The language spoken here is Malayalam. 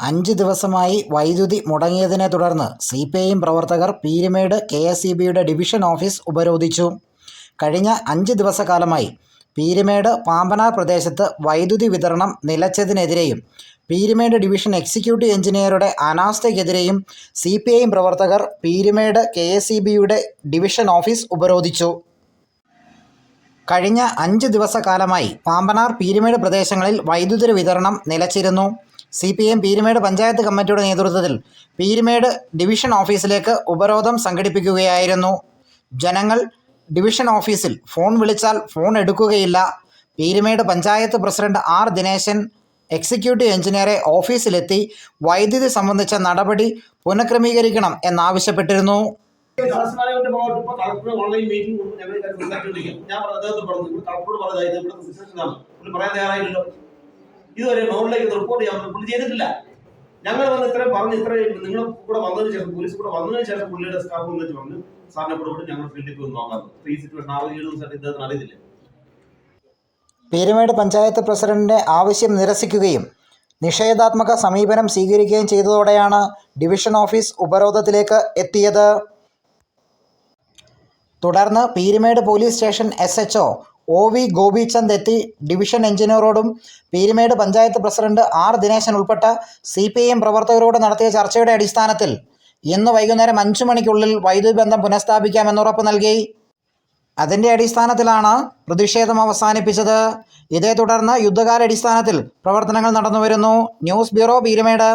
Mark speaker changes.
Speaker 1: 5 ദിവസമായി വൈദ്യുതി മുടങ്ങിയതിനെ തുടർന്ന് സിപിഐഎം പ്രവർത്തകർ പീരുമേട് കെഎസ്ഇബിയുടെ ഡിവിഷൻ ഓഫീസ് ഉപരോധിച്ചു. കഴിഞ്ഞ 5 ദിവസക്കാലമായി പീരുമേട് പാമ്പനാർ പ്രദേശത്ത് വൈദ്യുതി വിതരണം നിലച്ചതിനെതിരെയും പീരുമേട് ഡിവിഷൻ എക്സിക്യൂട്ടീവ് എഞ്ചിനീയറുടെ അനാസ്ഥയ്ക്കെതിരെയും സിപിഐഎം പ്രവർത്തകർ പീരുമേട് കെഎസ്ഇബിയുടെ ഡിവിഷൻ ഓഫീസ് ഉപരോധിച്ചു. കഴിഞ്ഞ 5 ദിവസക്കാലമായി പാമ്പനാർ പീരുമേട് പ്രദേശങ്ങളിൽ വൈദ്യുതി വിതരണം നിലച്ചിരുന്നു. സിപിഐഎം പീരുമേട് പഞ്ചായത്ത് കമ്മിറ്റിയുടെ നേതൃത്വത്തിൽ പീരുമേട് ഡിവിഷൻ ഓഫീസിലേക്ക് ഉപരോധം സംഘടിപ്പിക്കുകയായിരുന്നു. ജനങ്ങൾ ഡിവിഷൻ ഓഫീസിൽ ഫോൺ വിളിച്ചാൽ ഫോൺ എടുക്കുകയില്ല. Peermade panchayat president R Dineshan executive എഞ്ചിനീയറെ ഓഫീസിലെത്തി വൈദ്യുതി സംബന്ധിച്ച നടപടി പുനഃക്രമീകരിക്കണം എന്നാവശ്യപ്പെട്ടിരുന്നു.
Speaker 2: ഇതുവരെ മുകളിലേക്ക് റിപ്പോർട്ട് ചെയ്യാൻ പുള്ളി ചെയ്തിട്ടില്ല. ഞങ്ങൾ വന്ന് ഇത്രയും പറഞ്ഞ് നിങ്ങൾ കൂടെ വന്നതിന് ശേഷം പോലീസ് കൂടെ വന്നതിന് ശേഷം പുള്ളിയുടെ സ്റ്റാഫ് എന്ന് വെച്ച് പറഞ്ഞു സാറിനെ കൂടെ ഞങ്ങൾ ഫീൽഡിൽ പോയി നോക്കാം. 3 സിറ്റുവേഷൻ 6-7 ദിവസമായിട്ട് ഇദ്ദേഹത്തിന് അറിയത്തില്ല.
Speaker 1: പീരുമേട് പഞ്ചായത്ത് പ്രസിഡന്റിന്റെ ആവശ്യം നിരസിക്കുകയും നിഷേധാത്മക സമീപനം സ്വീകരിക്കുകയും ചെയ്തതോടെയാണ് ഡിവിഷൻ ഓഫീസ് ഉപരോധത്തിലേക്ക് എത്തിയത്. തുടർന്ന് Peermade police station SHO OV Gopichand എത്തി ഡിവിഷൻ എഞ്ചിനീയറോടും പീരുമേട് പഞ്ചായത്ത് പ്രസിഡന്റ് ആർ ദിനേശൻ ഉൾപ്പെട്ട സിപിഐഎം പ്രവർത്തകരോട് നടത്തിയ ചർച്ചയുടെ അടിസ്ഥാനത്തിൽ ഇന്ന് വൈകുന്നേരം 5 മണിക്കുള്ളിൽ വൈദ്യുതി ബന്ധം പുനഃസ്ഥാപിക്കാമെന്ന് ഉറപ്പ് നൽകി. അതിൻ്റെ അടിസ്ഥാനത്തിലാണ് പ്രതിഷേധം അവസാനിപ്പിച്ചത്. ഇതേ തുടർന്ന് യുദ്ധകാലാടിസ്ഥാനത്തിൽ പ്രവർത്തനങ്ങൾ നടന്നുവരുന്നു. News bureau, Peermade.